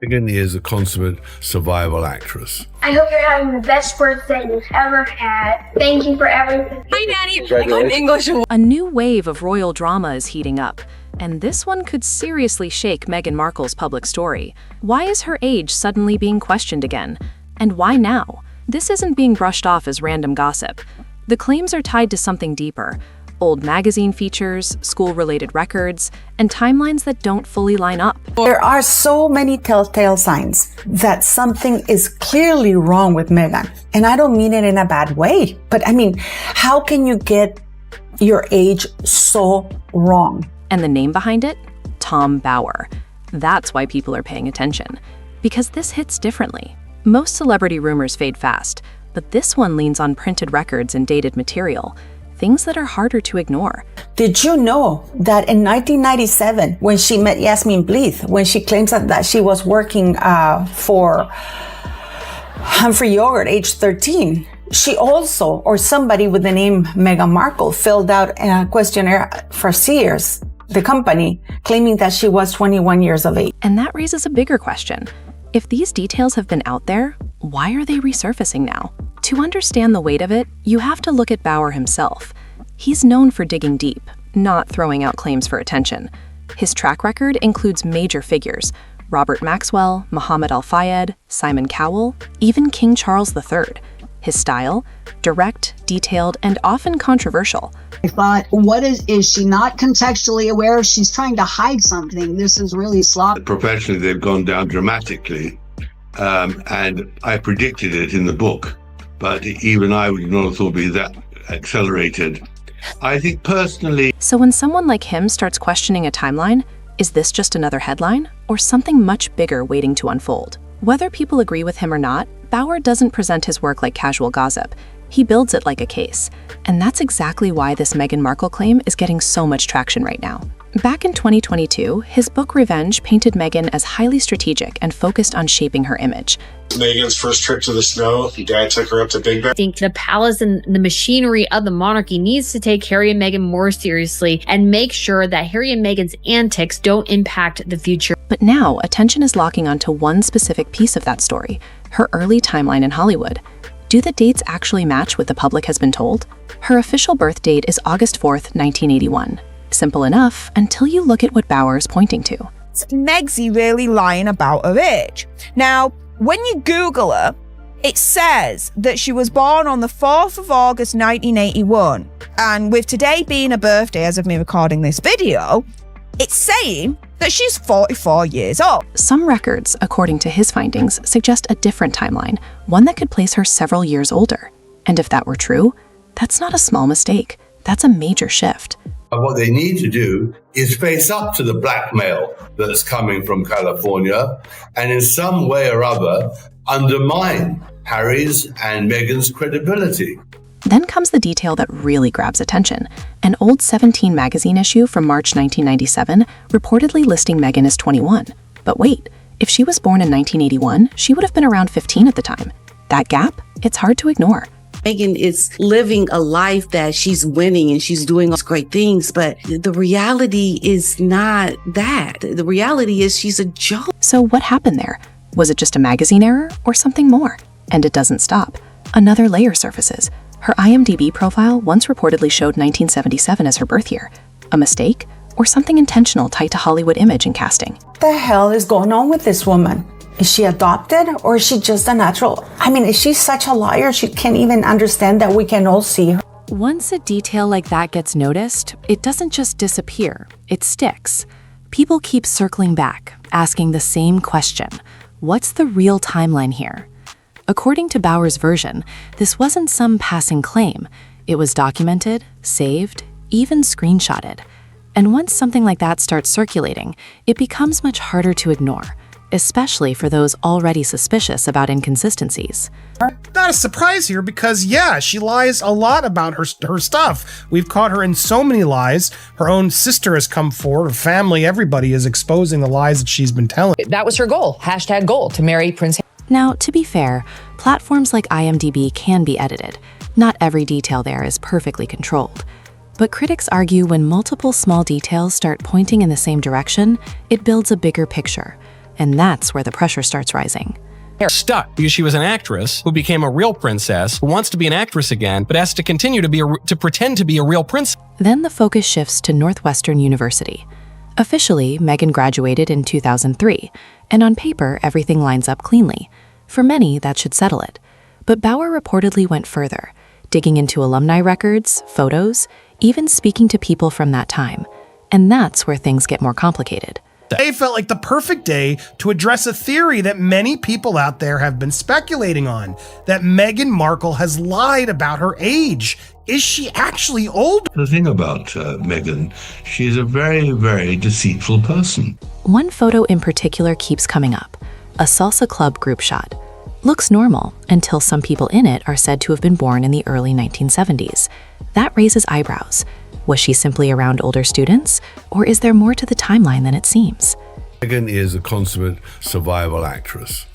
Meghan is a consummate survival actress. I hope you're having the best birthday you've ever had. Thank you for everything. Hi, Nanny. I'm English. A new wave of royal drama is heating up, and this one could seriously shake Meghan Markle's public story. Why is her age suddenly being questioned again? And why now? This isn't being brushed off as random gossip. The claims are tied to something deeper: old magazine features, school-related records, and timelines that don't fully line up. There are so many telltale signs that something is clearly wrong with Meghan. And I don't mean it in a bad way, but I mean, how can you get your age so wrong? And the name behind it? Tom Bower. That's why people are paying attention. Because this hits differently. Most celebrity rumors fade fast, but this one leans on printed records and dated material. Things that are harder to ignore. Did you know that in 1997, when she met Yasmin Bleeth, when she claims that she was working for Humphrey Yogurt, age 13, she also, or somebody with the name Meghan Markle, filled out a questionnaire for Sears, the company, claiming that she was 21 years of age. And that raises a bigger question. If these details have been out there, why are they resurfacing now? To understand the weight of it, you have to look at Bower himself. He's known for digging deep, not throwing out claims for attention. His track record includes major figures: Robert Maxwell, Muhammad Al-Fayed, Simon Cowell, even King Charles III. His style? Direct, detailed, and often controversial. I thought, what is she not contextually aware? She's trying to hide something. This is really sloppy. Professionally, they've gone down dramatically, and I predicted it in the book. But even I would not have thought it'd be that accelerated. I think personally... So when someone like him starts questioning a timeline, is this just another headline or something much bigger waiting to unfold? Whether people agree with him or not, Bower doesn't present his work like casual gossip. He builds it like a case. And that's exactly why this Meghan Markle claim is getting so much traction right now. Back in 2022, his book Revenge painted Meghan as highly strategic and focused on shaping her image. Meghan's first trip to the snow, Dad took her up to Big Ben. I think the palace and the machinery of the monarchy needs to take Harry and Meghan more seriously and make sure that Harry and Meghan's antics don't impact the future. But now, attention is locking onto one specific piece of that story: her early timeline in Hollywood. Do the dates actually match what the public has been told? Her official birth date is August 4th, 1981. Simple enough until you look at what Bower's pointing to. Is Megsy really lying about her age? Now, when you Google her, it says that she was born on the 4th of August 1981. And with today being her birthday, as of me recording this video, it's saying that she's 44 years old. Some records, according to his findings, suggest a different timeline, one that could place her several years older. And if that were true, that's not a small mistake. That's a major shift. What they need to do is face up to the blackmail that's coming from California and in some way or other undermine Harry's and Meghan's credibility. Then comes the detail that really grabs attention. An old 17 magazine issue from March 1997 reportedly listing Meghan as 21. But wait, if she was born in 1981, she would have been around 15 at the time. That gap? It's hard to ignore. Meghan is living a life that she's winning and she's doing all these great things, but the reality is not that. The reality is she's a joke. So what happened there? Was it just a magazine error or something more? And it doesn't stop. Another layer surfaces. Her IMDb profile once reportedly showed 1977 as her birth year. A mistake or something intentional tied to Hollywood image and casting? What the hell is going on with this woman? Is she adopted or is she just a natural? I mean, is she such a liar she can't even understand that we can all see her? Once a detail like that gets noticed, it doesn't just disappear, it sticks. People keep circling back, asking the same question. What's the real timeline here? According to Bower's version, this wasn't some passing claim. It was documented, saved, even screenshotted. And once something like that starts circulating, it becomes much harder to ignore, especially for those already suspicious about inconsistencies. Not a surprise here because, yeah, she lies a lot about her stuff. We've caught her in so many lies. Her own sister has come forward, her family, everybody is exposing the lies that she's been telling. That was her goal, #goal, to marry Prince Harry. Now, to be fair, platforms like IMDb can be edited. Not every detail there is perfectly controlled. But critics argue when multiple small details start pointing in the same direction, it builds a bigger picture. And that's where the pressure starts rising. Stuck because she was an actress who became a real princess, who wants to be an actress again, but has to continue to pretend to be a real princess. Then the focus shifts to Northwestern University. Officially, Meghan graduated in 2003, and on paper, everything lines up cleanly. For many, that should settle it. But Bauer reportedly went further, digging into alumni records, photos, even speaking to people from that time. And that's where things get more complicated. Today felt like the perfect day to address a theory that many people out there have been speculating on, that Meghan Markle has lied about her age. Is she actually old? The thing about Meghan, she's a very, very deceitful person. One photo in particular keeps coming up, a salsa club group shot. Looks normal until some people in it are said to have been born in the early 1970s. That raises eyebrows. Was she simply around older students, or is there more to the timeline than it seems? Meghan is a consummate survival actress.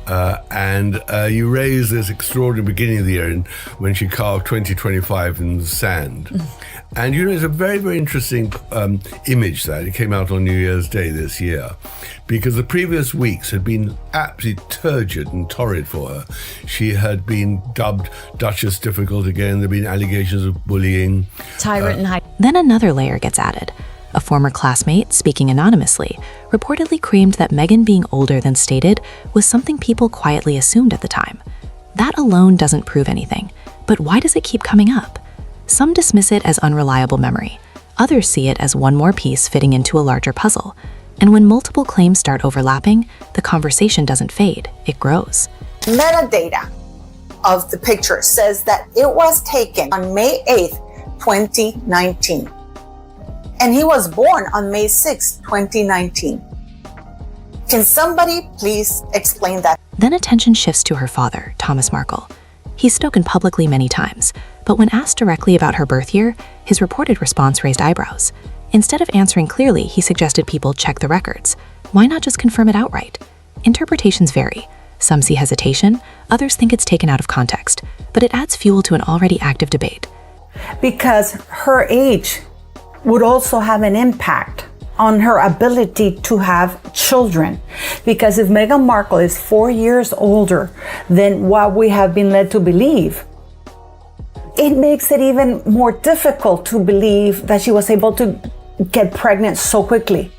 And you raise this extraordinary beginning of the year when she carved 2025 in the sand. And it's a very, very interesting image that it came out on New Year's Day this year, because the previous weeks had been absolutely turgid and torrid for her. She had been dubbed Duchess Difficult again. There have been allegations of bullying. Tyrant and high. Then another layer gets added. A former classmate, speaking anonymously, reportedly claimed that Meghan being older than stated was something people quietly assumed at the time. That alone doesn't prove anything, but why does it keep coming up? Some dismiss it as unreliable memory. Others see it as one more piece fitting into a larger puzzle. And when multiple claims start overlapping, the conversation doesn't fade, it grows. Metadata of the picture says that it was taken on May 8th, 2019. And he was born on May 6, 2019. Can somebody please explain that? Then attention shifts to her father, Thomas Markle. He's spoken publicly many times, but when asked directly about her birth year, his reported response raised eyebrows. Instead of answering clearly, he suggested people check the records. Why not just confirm it outright? Interpretations vary. Some see hesitation, others think it's taken out of context, but it adds fuel to an already active debate. Because her age would also have an impact on her ability to have children. Because if Meghan Markle is 4 years older than what we have been led to believe, it makes it even more difficult to believe that she was able to get pregnant so quickly.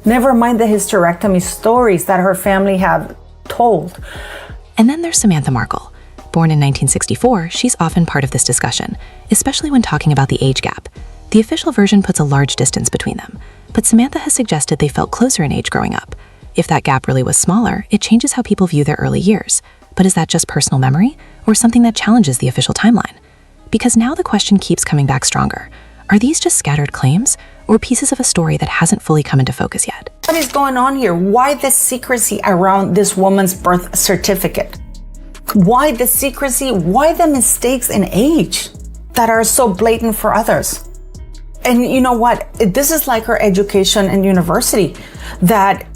Never mind the hysterectomy stories that her family have told. And then there's Samantha Markle. Born in 1964, she's often part of this discussion, especially when talking about the age gap. The official version puts a large distance between them, but Samantha has suggested they felt closer in age growing up. If that gap really was smaller, it changes how people view their early years. But is that just personal memory, or something that challenges the official timeline? Because now the question keeps coming back stronger. Are these just scattered claims, or pieces of a story that hasn't fully come into focus yet? What is going on here? Why the secrecy around this woman's birth certificate? Why the secrecy? Why the mistakes in age that are so blatant for others? And you know what? This is like her education in university, that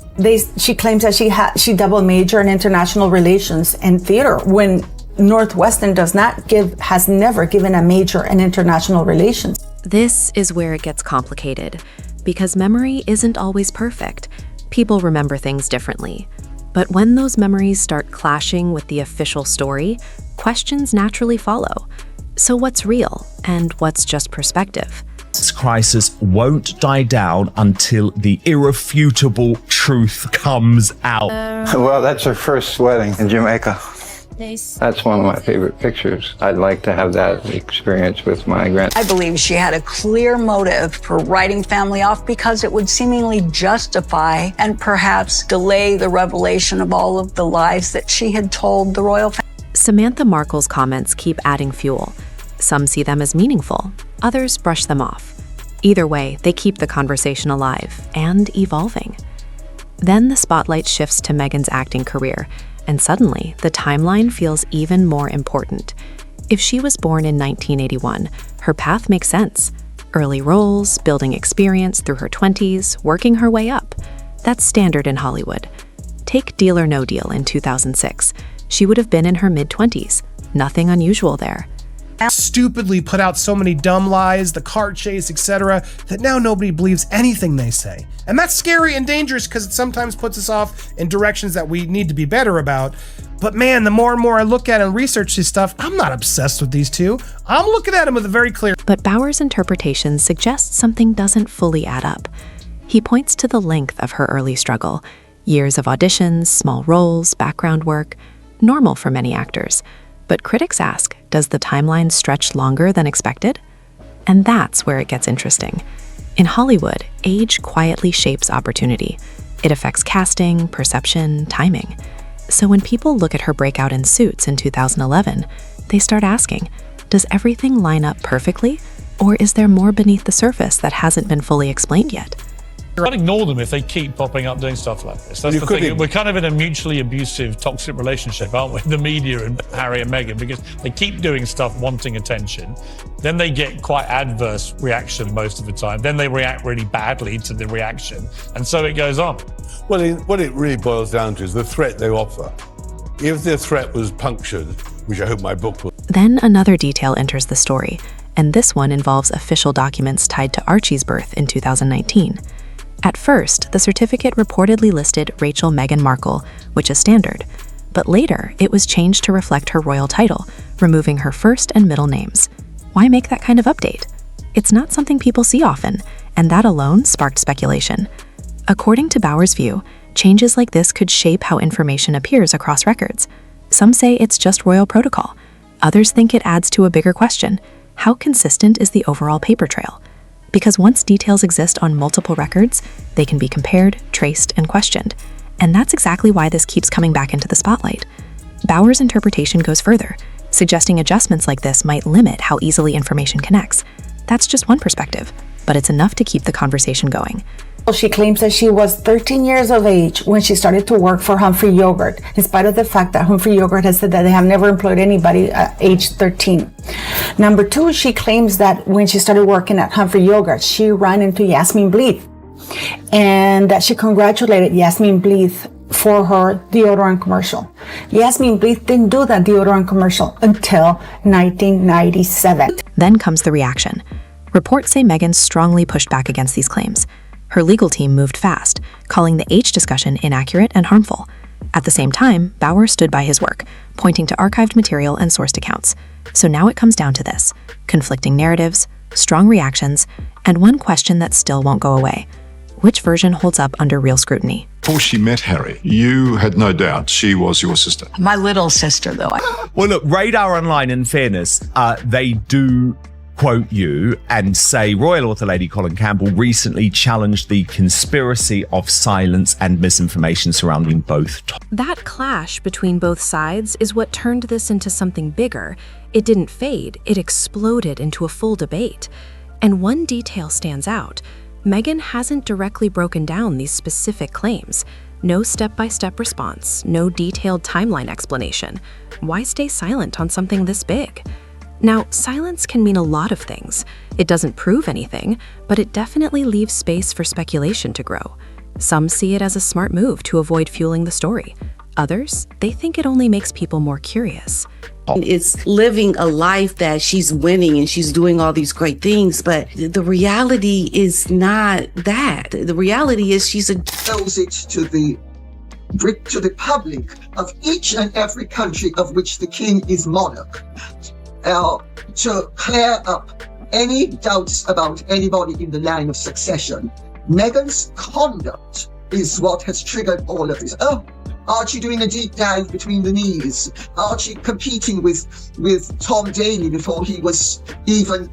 she claims that she double major in international relations and theater, when Northwestern has never given a major in international relations. This is where it gets complicated, because memory isn't always perfect. People remember things differently. But when those memories start clashing with the official story, questions naturally follow. So what's real, and what's just perspective? This crisis won't die down until the irrefutable truth comes out. Well, that's her first wedding in Jamaica. That's one of my favorite pictures. I'd like to have that experience with my grand. I believe she had a clear motive for writing family off because it would seemingly justify and perhaps delay the revelation of all of the lies that she had told the royal family. Samantha Markle's comments keep adding fuel. Some see them as meaningful, others brush them off. Either way, they keep the conversation alive and evolving. Then the spotlight shifts to Meghan's acting career, and suddenly the timeline feels even more important. If she was born in 1981, her path makes sense. Early roles, building experience through her 20s, working her way up. That's standard in Hollywood. Take Deal or No Deal in 2006. She would have been in her mid-20s. Nothing unusual there. stupidly put out so many dumb lies, the car chase, etc., that now nobody believes anything they say. And that's scary and dangerous because it sometimes puts us off in directions that we need to be better about. But man, the more and more I look at and research this stuff, I'm not obsessed with these two. I'm looking at them with a very clear... But Bauer's interpretation suggests something doesn't fully add up. He points to the length of her early struggle. Years of auditions, small roles, background work, normal for many actors. But critics ask, does the timeline stretch longer than expected? And that's where it gets interesting. In Hollywood, age quietly shapes opportunity. It affects casting, perception, timing. So when people look at her breakout in Suits in 2011, they start asking, does everything line up perfectly? Or is there more beneath the surface that hasn't been fully explained yet? You can't ignore them if they keep popping up doing stuff like this. That's the thing. We're kind of in a mutually abusive, toxic relationship, aren't we? The media and Harry and Meghan, because they keep doing stuff wanting attention. Then they get quite adverse reaction most of the time. Then they react really badly to the reaction. And so it goes on. Well, what it really boils down to is the threat they offer. If the threat was punctured, which I hope my book will. Then another detail enters the story, and this one involves official documents tied to Archie's birth in 2019. At first, the certificate reportedly listed Rachel Meghan Markle, which is standard, but later it was changed to reflect her royal title, removing her first and middle names. Why make that kind of update? It's not something people see often, and that alone sparked speculation. According to Bauer's view, changes like this could shape how information appears across records. Some say it's just royal protocol. Others think it adds to a bigger question: how consistent is the overall paper trail? Because once details exist on multiple records, they can be compared, traced, and questioned. And that's exactly why this keeps coming back into the spotlight. Bauer's interpretation goes further, suggesting adjustments like this might limit how easily information connects. That's just one perspective, but it's enough to keep the conversation going. She claims that she was 13 years of age when she started to work for Humphrey Yogurt, in spite of the fact that Humphrey Yogurt has said that they have never employed anybody at age 13. Number two, she claims that when she started working at Humphrey Yogurt, she ran into Yasmin Bleeth, and that she congratulated Yasmin Bleeth for her deodorant commercial. Yasmin Bleeth didn't do that deodorant commercial until 1997. Then comes the reaction. Reports say Meghan strongly pushed back against these claims. Her legal team moved fast, calling the age discussion inaccurate and harmful. At the same time, Bauer stood by his work, pointing to archived material and sourced accounts. So now it comes down to this: conflicting narratives, strong reactions, and one question that still won't go away. Which version holds up under real scrutiny? Before she met Harry, you had no doubt she was your sister. My little sister, though. Well, look, Radar Online, in fairness, they do quote you and say Royal Author Lady Colin Campbell recently challenged the conspiracy of silence and misinformation surrounding both. That clash between both sides is what turned this into something bigger. It didn't fade, it exploded into a full debate. And one detail stands out. Meghan hasn't directly broken down these specific claims. No step-by-step response, no detailed timeline explanation. Why stay silent on something this big? Now, silence can mean a lot of things. It doesn't prove anything, but it definitely leaves space for speculation to grow. Some see it as a smart move to avoid fueling the story. Others, they think it only makes people more curious. It's living a life that she's winning and she's doing all these great things, but the reality is not that. The reality is she's tells it to the public of each and every country of which the king is monarch. To clear up any doubts about anybody in the line of succession. Meghan's conduct is what has triggered all of this. Oh, Archie doing a deep dive between the knees. Archie competing with Tom Daley before he was even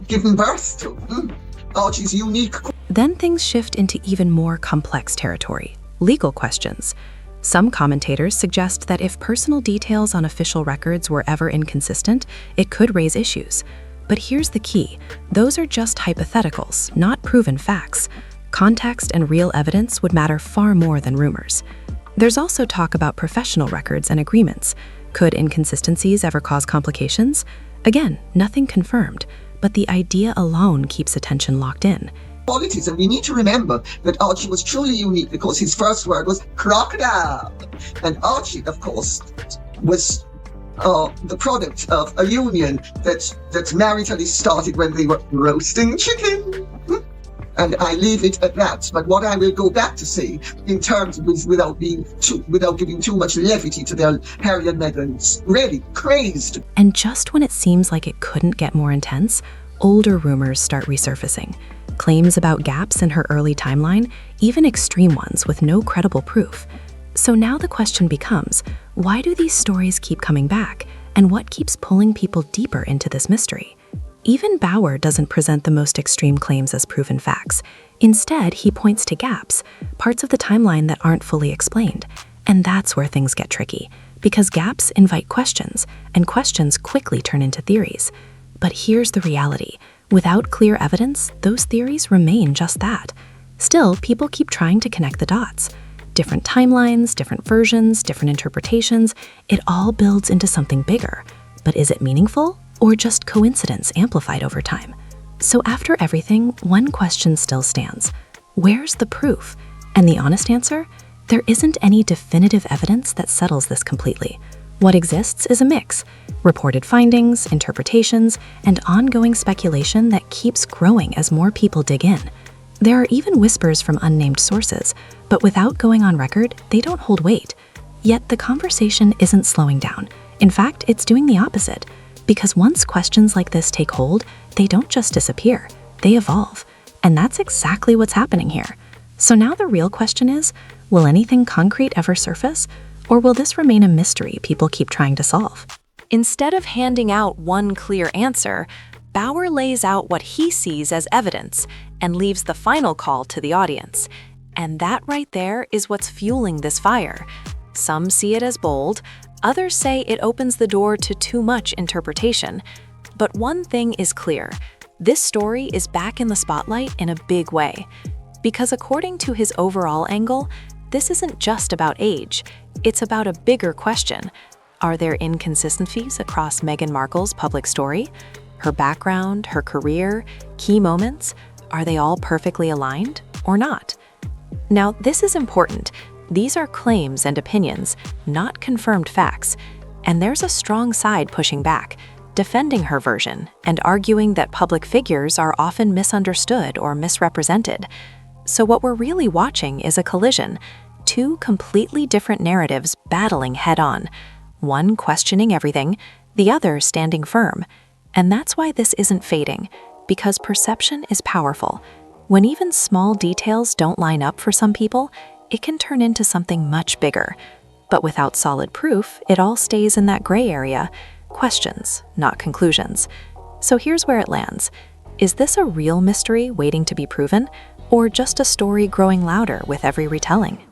given birth to. Archie's unique. Then things shift into even more complex territory: legal questions. Some commentators suggest that if personal details on official records were ever inconsistent, it could raise issues. But here's the key: those are just hypotheticals, not proven facts. Context and real evidence would matter far more than rumors. There's also talk about professional records and agreements. Could inconsistencies ever cause complications? Again, nothing confirmed, but the idea alone keeps attention locked in. Qualities, and we need to remember that Archie was truly unique because his first word was crocodile. And Archie, of course, was the product of a union that maritally started when they were roasting chicken. And I leave it at that. But what I will go back to say, in terms without giving too much levity to their Harry and Meghan's really crazed. And just when it seems like it couldn't get more intense, older rumors start resurfacing. Claims about gaps in her early timeline, even extreme ones with no credible proof. So now the question becomes, why do these stories keep coming back? And what keeps pulling people deeper into this mystery? Even Bauer doesn't present the most extreme claims as proven facts. Instead, he points to gaps, parts of the timeline that aren't fully explained. And that's where things get tricky, because gaps invite questions, and questions quickly turn into theories. But here's the reality. Without clear evidence, those theories remain just that. Still, people keep trying to connect the dots. Different timelines, different versions, different interpretations, it all builds into something bigger. But is it meaningful, or just coincidence amplified over time? So after everything, one question still stands. Where's the proof? And the honest answer? There isn't any definitive evidence that settles this completely. What exists is a mix: reported findings, interpretations, and ongoing speculation that keeps growing as more people dig in. There are even whispers from unnamed sources, but without going on record, they don't hold weight. Yet the conversation isn't slowing down. In fact, it's doing the opposite. Because once questions like this take hold, they don't just disappear, they evolve. And that's exactly what's happening here. So now the real question is, will anything concrete ever surface? Or will this remain a mystery people keep trying to solve? Instead of handing out one clear answer, Bauer lays out what he sees as evidence and leaves the final call to the audience. And that right there is what's fueling this fire. Some see it as bold, others say it opens the door to too much interpretation. But one thing is clear, this story is back in the spotlight in a big way. Because according to his overall angle, this isn't just about age, it's about a bigger question. Are there inconsistencies across Meghan Markle's public story? Her background, her career, key moments, are they all perfectly aligned or not? Now, this is important. These are claims and opinions, not confirmed facts. And there's a strong side pushing back, defending her version and arguing that public figures are often misunderstood or misrepresented. So what we're really watching is a collision, two completely different narratives battling head-on, one questioning everything, the other standing firm. And that's why this isn't fading, because perception is powerful. When even small details don't line up for some people, it can turn into something much bigger. But without solid proof, it all stays in that gray area, questions, not conclusions. So here's where it lands. Is this a real mystery waiting to be proven, or just a story growing louder with every retelling?